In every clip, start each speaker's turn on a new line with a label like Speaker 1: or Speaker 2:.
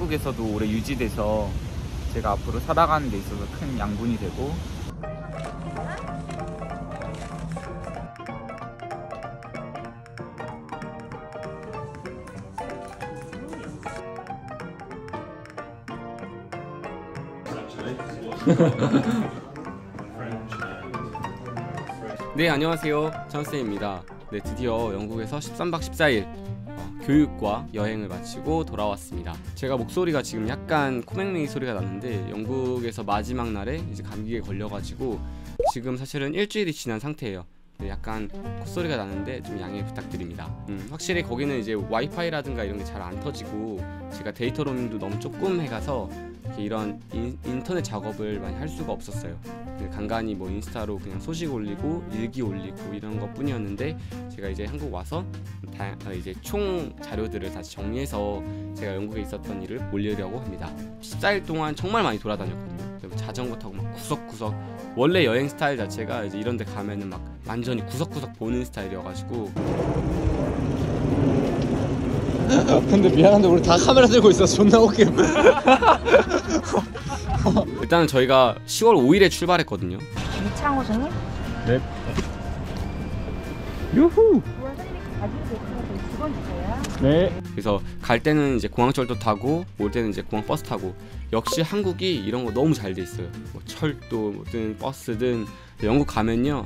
Speaker 1: 한국에서도 오래 유지돼서 제가 앞으로 살아가는 데 있어서 큰 양분이 되고,
Speaker 2: 네, 안녕하세요. 찬쌤입니다. 네, 드디어 영국에서 13박 14일 교육과 여행을 마치고 돌아왔습니다. 제가 목소리가 지금 약간 코맹맹이 소리가 나는데, 영국에서 마지막 날에 이제 감기에 걸려가지고 지금 사실은 일주일이 지난 상태예요. 네, 약간 콧소리가 나는데 좀 양해 부탁드립니다. 확실히 거기는 이제 와이파이라든가 이런 게 잘 안 터지고, 제가 데이터 로밍도 너무 조금 해가서 이런 인터넷 작업을 많이 할 수가 없었어요. 간간히 뭐 인스타로 그냥 소식 올리고 일기 올리고 이런 것 뿐이었는데, 제가 이제 한국 와서 이제 총 자료들을 다시 정리해서 제가 영국에 있었던 일을 올리려고 합니다. 14일 동안 정말 많이 돌아다녔거든요. 자전거 타고 막 구석구석, 원래 여행 스타일 자체가 이제 이런 데 가면은 막 완전히 구석구석 보는 스타일이어가지고.
Speaker 3: 근데 미안한데 우리 다 카메라 들고 있어. 존나 웃겨.
Speaker 2: 일단은 저희가 10월 5일에 출발했거든요.
Speaker 4: 이창호 선생님?
Speaker 3: 네. 유후. 네.
Speaker 2: 그래서 갈 때는 이제 공항철도 타고, 올 때는 이제 공항 버스 타고. 역시 한국이 이런 거 너무 잘 돼 있어요. 뭐 철도든 버스든. 영국 가면요,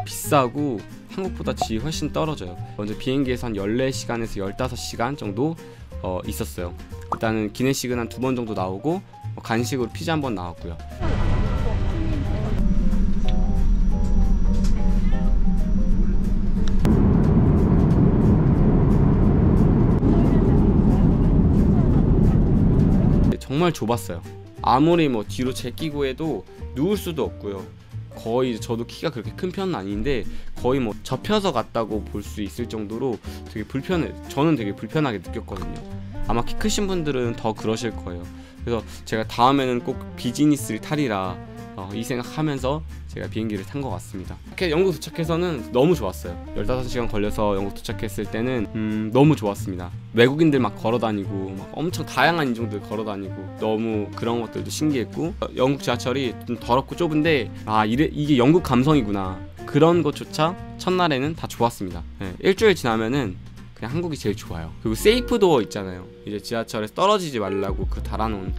Speaker 2: 비싸고 한국보다 질이 훨씬 떨어져요. 먼저 비행기에서 한 14시간에서 15시간 정도 있었어요. 일단은 기내식은 한 2번 정도 나오고, 간식으로 피자 한 번 나왔고요. 정말 좁았어요. 아무리 뭐 뒤로 제끼고 해도 누울 수도 없고요. 거의 저도 키가 그렇게 큰 편은 아닌데 거의 뭐 접혀서 갔다고 볼 수 있을 정도로 되게 저는 되게 불편하게 느꼈거든요. 아마 키 크신 분들은 더 그러실 거예요. 그래서 제가 다음에는 꼭 비즈니스를 타리라 이 생각하면서 제가 비행기를 탄 것 같습니다. 이렇게 영국 도착해서는 너무 좋았어요. 15시간 걸려서 영국 도착했을 때는 너무 좋았습니다. 외국인들 막 걸어다니고, 막 엄청 다양한 인종들 걸어다니고, 너무 그런 것들도 신기했고, 영국 지하철이 좀 더럽고 좁은데 이게 영국 감성이구나, 그런 것조차 첫날에는 다 좋았습니다. 네, 일주일 지나면은 그냥 한국이 제일 좋아요. 그리고 세이프 도어 있잖아요. 이제 지하철에서 떨어지지 말라고 그 달아놓은,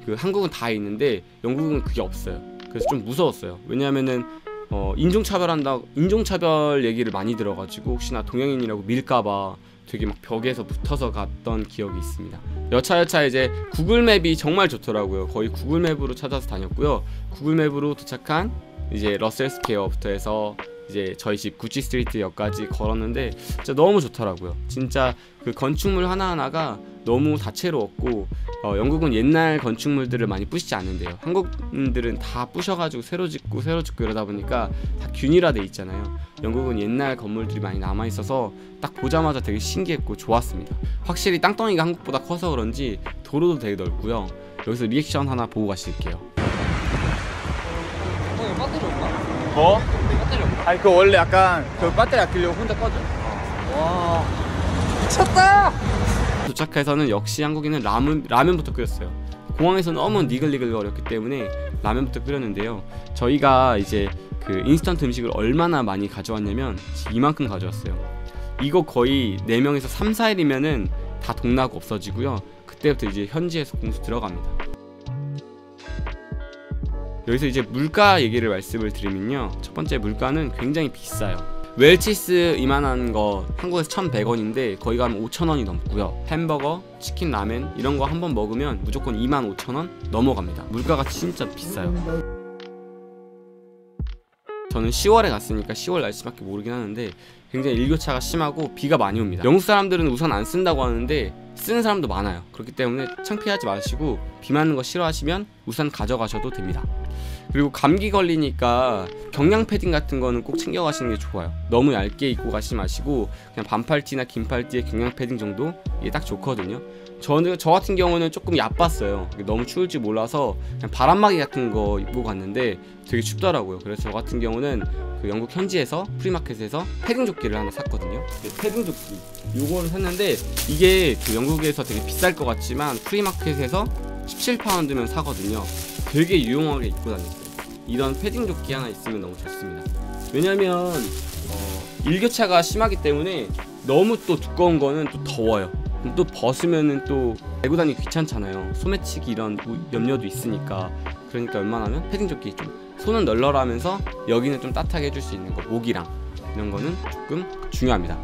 Speaker 2: 그 한국은 다 있는데 영국은 그게 없어요. 그래서 좀 무서웠어요. 왜냐하면은 인종차별 얘기를 많이 들어가지고 혹시나 동양인이라고 밀까봐 되게 막 벽에서 붙어서 갔던 기억이 있습니다. 여차 이제 구글맵이 정말 좋더라고요. 거의 구글맵으로 찾아서 다녔고요. 구글맵으로 도착한 이제 러셀 스퀘어부터 해서 이제 저희 집 구치 스트리트 역까지 걸었는데 진짜 너무 좋더라고요. 진짜 그 건축물 하나하나가 너무 다채로웠고, 영국은 옛날 건축물들을 많이 부시지 않는데요. 한국인들은 다 부셔가지고 새로 짓고 이러다 보니까 다 균일화돼 있잖아요. 영국은 옛날 건물들이 많이 남아있어서 딱 보자마자 되게 신기했고 좋았습니다. 확실히 땅덩이가 한국보다 커서 그런지 도로도 되게 넓고요. 여기서 리액션 하나 보고 가실게요.
Speaker 3: 배터리 없나?
Speaker 1: 뭐?
Speaker 3: 배터리 없나?
Speaker 1: 아니 그 원래 약간 그 배터리 아끼려고 혼자 꺼져.
Speaker 3: 와, 미쳤다.
Speaker 2: 도착해서는 역시 한국인은 라면부터 끓였어요. 공항에서 너무 니글니글거렸기 때문에 라면부터 끓였는데요. 저희가 이제 그 인스턴트 음식을 얼마나 많이 가져왔냐면 이만큼 가져왔어요. 이거 거의 4명에서 3, 4일이면은 다 동나고 없어지고요. 그때부터 이제 현지에서 공수 들어갑니다. 여기서 이제 물가 얘기를 말씀을 드리면요, 첫 번째 물가는 굉장히 비싸요. 웰치스 이만한 거 한국에서 1,100원인데 거기 가면 5,000원이 넘고요. 햄버거, 치킨, 라멘 이런 거 한번 먹으면 무조건 25,000원 넘어갑니다. 물가가 진짜 비싸요. 저는 10월에 갔으니까 10월 날씨밖에 모르긴 하는데 굉장히 일교차가 심하고 비가 많이 옵니다. 영국 사람들은 우산 안 쓴다고 하는데 쓰는 사람도 많아요. 그렇기 때문에 창피하지 마시고 비 맞는 거 싫어하시면 우산 가져가셔도 됩니다. 그리고 감기 걸리니까 경량 패딩 같은 거는 꼭 챙겨 가시는 게 좋아요. 너무 얇게 입고 가시지 마시고 그냥 반팔티나 긴팔티에 경량 패딩 정도, 이게 딱 좋거든요. 저 같은 경우는 조금 얕봤어요. 너무 추울지 몰라서 그냥 바람막이 같은 거 입고 갔는데 되게 춥더라고요. 그래서 저 같은 경우는 그 영국 현지에서 프리마켓에서 패딩 조끼를 하나 샀거든요. 패딩 조끼 요거를 샀는데 이게 그 영국에서 되게 비쌀 것 같지만 프리마켓에서 17파운드면 사거든요. 되게 유용하게 입고 다녔어요. 이런 패딩 조끼 하나 있으면 너무 좋습니다. 왜냐면 일교차가 심하기 때문에 너무 또 두꺼운 거는 또 더워요. 또 벗으면은 또 메고 다니기 귀찮잖아요. 소매치기 이런 염려도 있으니까. 그러니까 웬만하면 패딩 조끼 좀 손은 널널하면서 여기는 좀 따뜻하게 해줄 수 있는 거, 목이랑 이런 거는 조금 중요합니다.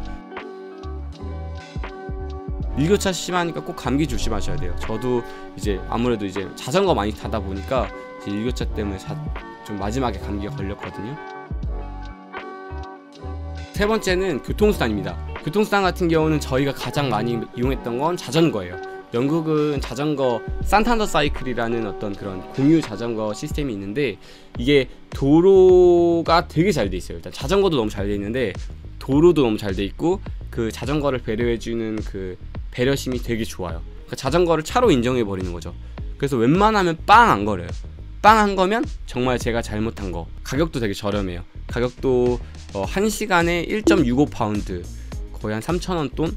Speaker 2: 일교차 심하니까 꼭 감기 조심하셔야 돼요. 저도 이제 아무래도 이제 자전거 많이 타다 보니까 이제 일교차 때문에 좀 마지막에 감기가 걸렸거든요. 세 번째는 교통수단입니다. 교통수단 같은 경우는 저희가 가장 많이 이용했던 건 자전거예요. 영국은 자전거 산탄더 사이클이라는 어떤 그런 공유 자전거 시스템이 있는데 이게 도로가 되게 잘 돼 있어요. 일단 자전거도 너무 잘 돼 있는데 도로도 너무 잘 돼 있고 그 자전거를 배려해주는 그 배려심이 되게 좋아요. 그러니까 자전거를 차로 인정해 버리는 거죠. 그래서 웬만하면 빵 안 거려요. 빵 한 거면 정말 제가 잘못한 거. 가격도 되게 저렴해요. 가격도 1시간에 1.65파운드 거의 한 3,000원 돈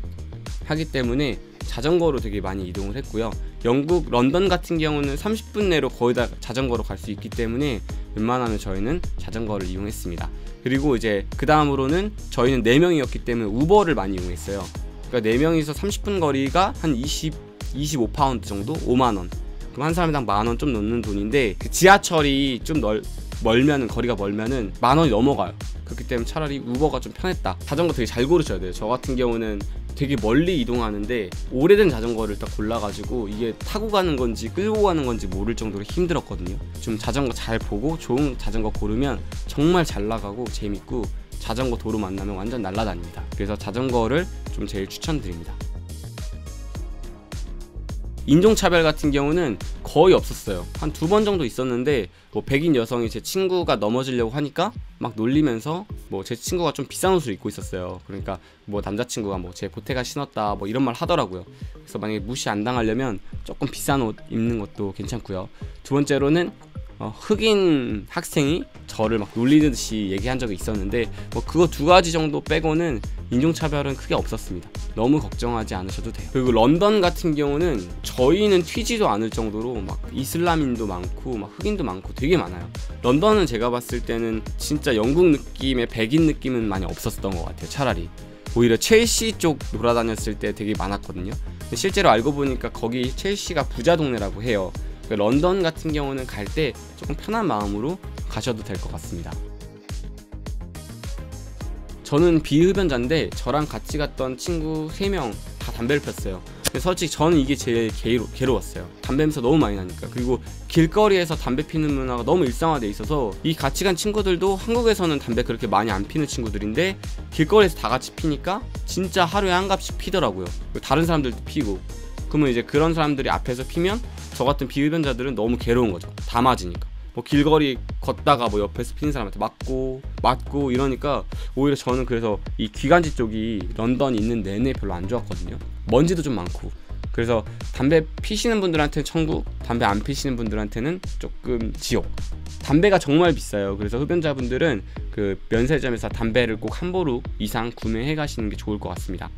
Speaker 2: 하기 때문에 자전거로 되게 많이 이동을 했고요. 영국 런던 같은 경우는 30분 내로 거의 다 자전거로 갈 수 있기 때문에 웬만하면 저희는 자전거를 이용했습니다. 그리고 이제 그 다음으로는 저희는 4명이었기 때문에 우버를 많이 이용했어요. 그러니까 4명이서 30분 거리가 한 25파운드 정도? 5만원. 그럼 한 사람당 만원 좀 넘는 돈인데 그 지하철이 좀 멀면은 거리가 멀면은 만원이 넘어가요. 그렇기 때문에 차라리 우버가 좀 편했다. 자전거 되게 잘 고르셔야 돼요. 저 같은 경우는 되게 멀리 이동하는데 오래된 자전거를 딱 골라가지고 이게 타고 가는 건지 끌고 가는 건지 모를 정도로 힘들었거든요. 좀 자전거 잘 보고 좋은 자전거 고르면 정말 잘 나가고 재밌고 자전거 도로 만나면 완전 날아다닙니다. 그래서 자전거를 좀 제일 추천드립니다. 인종차별 같은 경우는 거의 없었어요. 한 2번 정도 있었는데 뭐 백인 여성이 제 친구가 넘어지려고 하니까 막 놀리면서 뭐 제 친구가 좀 비싼 옷을 입고 있었어요. 그러니까 뭐 남자친구가 뭐 제 보태가 신었다 뭐 이런 말 하더라고요. 그래서 만약에 무시 안 당하려면 조금 비싼 옷 입는 것도 괜찮고요. 두 번째로는 흑인 학생이 저를 막 놀리듯이 얘기한 적이 있었는데 뭐 그거 2가지 정도 빼고는 인종차별은 크게 없었습니다. 너무 걱정하지 않으셔도 돼요. 그리고 런던 같은 경우는 저희는 튀지도 않을 정도로 막 이슬람인도 많고 막 흑인도 많고 되게 많아요. 런던은 제가 봤을 때는 진짜 영국 느낌의 백인 느낌은 많이 없었던 것 같아요. 차라리 오히려 첼시 쪽 돌아다녔을 때 되게 많았거든요. 근데 실제로 알고 보니까 거기 첼시가 부자 동네라고 해요. 런던 같은 경우는 갈 때 조금 편한 마음으로 가셔도 될 것 같습니다. 저는 비흡연자인데 저랑 같이 갔던 친구 3명 다 담배를 폈어요. 근데 솔직히 저는 이게 제일 괴로웠어요. 담배 냄새 너무 많이 나니까. 그리고 길거리에서 담배 피는 문화가 너무 일상화돼 있어서 이 같이 간 친구들도 한국에서는 담배 그렇게 많이 안 피는 친구들인데 길거리에서 다 같이 피니까 진짜 하루에 한 갑씩 피더라고요. 다른 사람들도 피고. 그러면 이제 그런 사람들이 앞에서 피면 저 같은 비흡연자들은 너무 괴로운 거죠. 다 맞으니까. 뭐 길거리 걷다가 뭐 옆에서 피는 사람한테 맞고 이러니까 오히려 저는 그래서 이 귀간지 쪽이 런던 있는 내내 별로 안 좋았거든요. 먼지도 좀 많고. 그래서 담배 피시는 분들한테는 천국, 담배 안 피시는 분들한테는 조금 지옥. 담배가 정말 비싸요. 그래서 흡연자분들은 그 면세점에서 담배를 꼭 한 보루 이상 구매해 가시는 게 좋을 것 같습니다.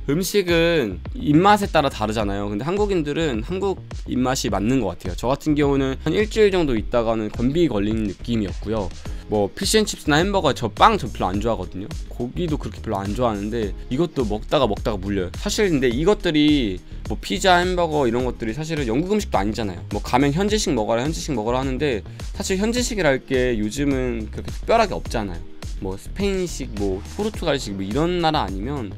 Speaker 2: 음식은 입맛에 따라 다르잖아요. 근데 한국인들은 한국 입맛이 맞는 것 같아요. 저 같은 경우는 한 일주일 정도 있다가는 건비 걸리는 느낌이었고요. 뭐 피쉬앤칩스나 햄버거 저 별로 안 좋아하거든요. 고기도 그렇게 별로 안 좋아하는데 이것도 먹다가 물려요. 사실 근데 이것들이 뭐 피자, 햄버거 이런 것들이 사실은 영국 음식도 아니잖아요. 뭐 가면 현지식 먹어라 하는데 사실 현지식이랄 게 요즘은 그렇게 특별하게 없잖아요. 뭐 스페인식, 뭐 포르투갈식 뭐 이런 나라 아니면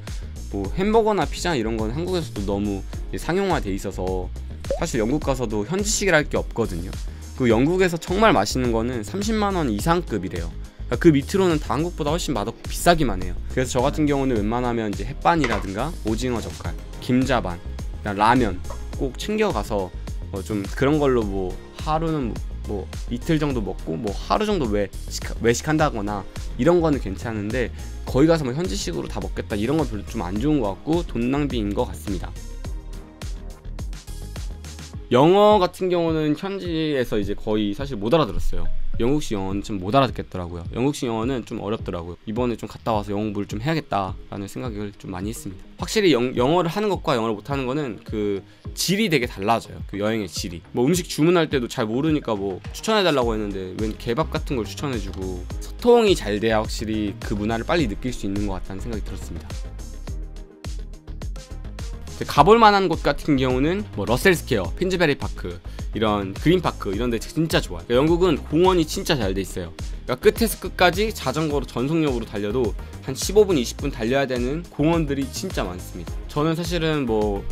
Speaker 2: 뭐 햄버거나 피자 이런 건 한국에서도 너무 상용화돼 있어서 사실 영국 가서도 현지식이랄 게 없거든요. 그 영국에서 정말 맛있는 거는 30만원 이상급이래요. 그러니까 그 밑으로는 다 한국보다 훨씬 맛없고 비싸기만 해요. 그래서 저 같은 경우는 웬만하면 이제 햇반이라든가 오징어 젓갈, 김자반, 라면 꼭 챙겨가서 좀 그런 걸로 뭐 하루는 뭐 이틀 정도 먹고 뭐 하루 정도 외식한다거나 이런 거는 괜찮은데 거기 가서 뭐 현지식으로 다 먹겠다 이런 건 별로 좀 안 좋은 것 같고 돈 낭비인 것 같습니다. 영어 같은 경우는 현지에서 이제 거의 사실 못 알아들었어요. 영국식 영어는 좀 못 알아듣겠더라고요. 영국식 영어는 좀 어렵더라고요. 이번에 좀 갔다 와서 영어 공부를 좀 해야겠다라는 생각을 좀 많이 했습니다. 확실히 영어를 하는 것과 영어를 못하는 거는 그 질이 되게 달라져요. 그 여행의 질이. 뭐 음식 주문할 때도 잘 모르니까 뭐 추천해달라고 했는데 웬 개밥 같은 걸 추천해주고, 소통이 잘 돼야 확실히 그 문화를 빨리 느낄 수 있는 것 같다는 생각이 들었습니다. 가볼 만한 곳 같은 경우는 뭐 러셀 스퀘어, 핀즈베리 파크, 이런 그린 파크 이런 데 진짜 좋아요. 그러니까 영국은 공원이 진짜 잘 돼 있어요. 그러니까 끝에서 끝까지 자전거로 전속력으로 달려도 한 15분 20분 달려야 되는 공원들이 진짜 많습니다. 저는 사실은 뭐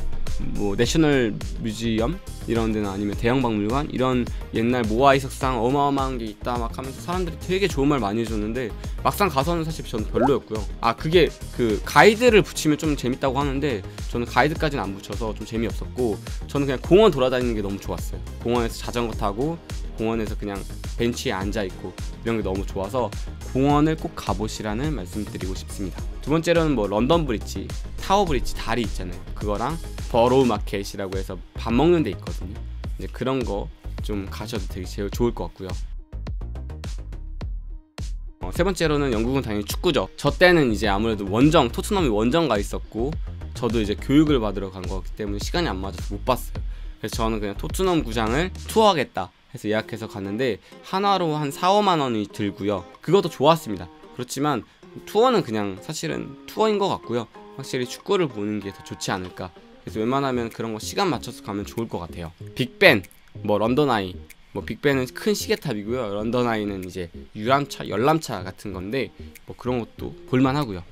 Speaker 2: 내셔널 뮤지엄 이런 데나 아니면 대형박물관 이런 옛날 모아이 석상 어마어마한 게 있다 막 하면서 사람들이 되게 좋은 말 많이 해줬는데 막상 가서는 사실 저는 별로였고요. 그게 그 가이드를 붙이면 좀 재밌다고 하는데 저는 가이드까지는 안 붙여서 좀 재미없었고, 저는 그냥 공원 돌아다니는 게 너무 좋았어요. 공원에서 자전거 타고 공원에서 그냥 벤치에 앉아있고 이런 게 너무 좋아서 공원을 꼭 가보시라는 말씀드리고 싶습니다. 두 번째로는 뭐 런던 브리지, 타워 브리지 다리 있잖아요. 그거랑 버로우 마켓이라고 해서 밥 먹는 데 있거든요. 이제 그런 거 좀 가셔도 되게 제일 좋을 것 같고요. 세 번째로는 영국은 당연히 축구죠. 저 때는 이제 아무래도 토트넘이 원정 가 있었고 저도 이제 교육을 받으러 간 거기 때문에 시간이 안 맞아서 못 봤어요. 그래서 저는 그냥 토트넘 구장을 투어하겠다 해서 예약해서 갔는데 하나로 한 4-5만 원이 들고요. 그것도 좋았습니다. 그렇지만 투어는 그냥 사실은 투어인 것 같고요. 확실히 축구를 보는 게 더 좋지 않을까. 그래서 웬만하면 그런 거 시간 맞춰서 가면 좋을 것 같아요. 빅벤, 뭐 런던 아이, 뭐 빅벤은 큰 시계탑이고요. 런던 아이는 이제 유람차, 열람차 같은 건데 뭐 그런 것도 볼만하고요.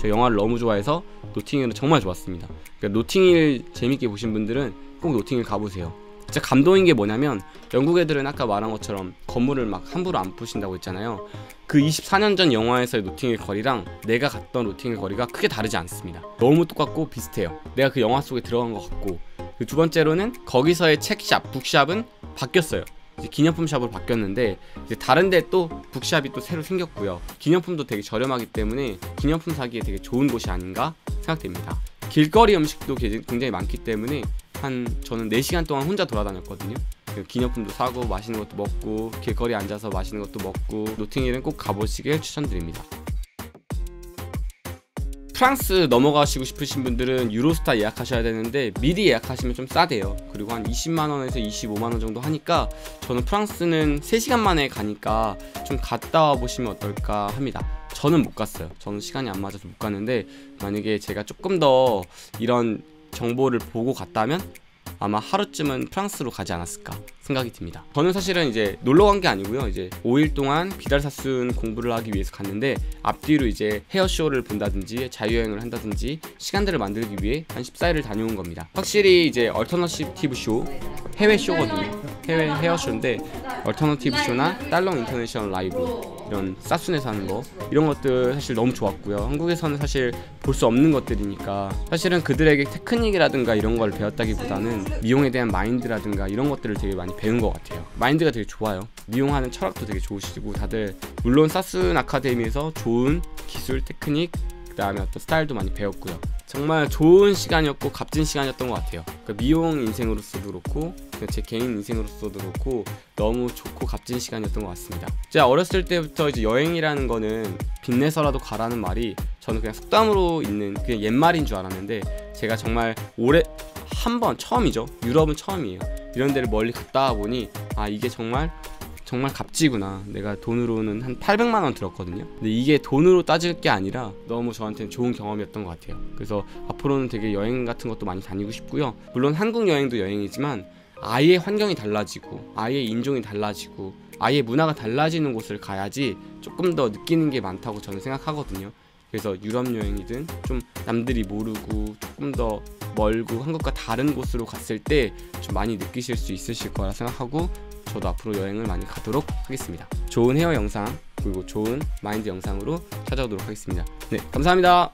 Speaker 2: 저 영화를 너무 좋아해서 노팅힐은 정말 좋았습니다. 그러니까 노팅힐 재밌게 보신 분들은 꼭 노팅힐 가보세요. 진짜 감동인 게 뭐냐면 영국 애들은 아까 말한 것처럼 건물을 막 함부로 안 부신다고 했잖아요. 그 24년 전 영화에서의 노팅힐 거리랑 내가 갔던 노팅힐 거리가 크게 다르지 않습니다. 너무 똑같고 비슷해요. 내가 그 영화 속에 들어간 것 같고. 두 번째로는 거기서의 책샵, 북샵은 바뀌었어요. 이제 기념품 샵으로 바뀌었는데 이제 다른데 또 북샵이 또 새로 생겼고요. 기념품도 되게 저렴하기 때문에 기념품 사기에 되게 좋은 곳이 아닌가 생각됩니다. 길거리 음식도 굉장히 많기 때문에 저는 4시간 동안 혼자 돌아다녔거든요. 기념품도 사고 맛있는 것도 먹고 길거리에 앉아서 맛있는 것도 먹고 노팅힐은 꼭 가보시길 추천드립니다. 프랑스 넘어가시고 싶으신 분들은 유로스타 예약하셔야 되는데 미리 예약하시면 좀 싸대요. 그리고 한 20만원에서 25만원 정도 하니까 저는 프랑스는 3시간 만에 가니까 좀 갔다 와 보시면 어떨까 합니다. 저는 못 갔어요. 저는 시간이 안 맞아서 못 갔는데 만약에 제가 조금 더 이런 정보를 보고 갔다면 아마 하루쯤은 프랑스로 가지 않았을까 생각이 듭니다. 저는 사실은 이제 놀러 간 게 아니고요. 이제 5일 동안 비달사순 공부를 하기 위해서 갔는데 앞뒤로 이제 헤어쇼를 본다든지 자유여행을 한다든지 시간들을 만들기 위해 한 14일을 다녀온 겁니다. 확실히 이제 얼터너티브 쇼, 해외 쇼거든요. 해외 헤어쇼인데 얼터너티브 쇼나 딸렁 인터내셔널 라이브 이런 사순에서 하는 거 이런 것들 사실 너무 좋았고요. 한국에서는 사실 볼 수 없는 것들이니까 사실은 그들에게 테크닉이라든가 이런 걸 배웠다기보다는 미용에 대한 마인드라든가 이런 것들을 되게 많이 배운 것 같아요. 마인드가 되게 좋아요. 미용하는 철학도 되게 좋으시고 다들 물론 사순 아카데미에서 좋은 기술, 테크닉 그 다음에 어떤 스타일도 많이 배웠고요. 정말 좋은 시간이었고 값진 시간이었던 것 같아요. 그러니까 미용 인생으로서도 그렇고 제 개인 인생으로서도 그렇고 너무 좋고 값진 시간이었던 것 같습니다. 제가 어렸을 때부터 이제 여행이라는 거는 빚내서라도 가라는 말이 저는 그냥 속담으로 있는 그냥 옛말인 줄 알았는데 제가 정말 올해 한 번 처음이죠. 유럽은 처음이에요. 이런 데를 멀리 갔다 와보니 이게 정말 값지구나. 내가 돈으로는 한 800만 원 들었거든요. 근데 이게 돈으로 따질 게 아니라 너무 저한테는 좋은 경험이었던 것 같아요. 그래서 앞으로는 되게 여행 같은 것도 많이 다니고 싶고요. 물론 한국 여행도 여행이지만 아예 환경이 달라지고 아예 인종이 달라지고 아예 문화가 달라지는 곳을 가야지 조금 더 느끼는 게 많다고 저는 생각하거든요. 그래서 유럽 여행이든 좀 남들이 모르고 조금 더 멀고 한국과 다른 곳으로 갔을 때 좀 많이 느끼실 수 있으실 거라 생각하고 저도 앞으로 여행을 많이 가도록 하겠습니다. 좋은 헤어 영상 그리고 좋은 마인드 영상으로 찾아오도록 하겠습니다. 네, 감사합니다.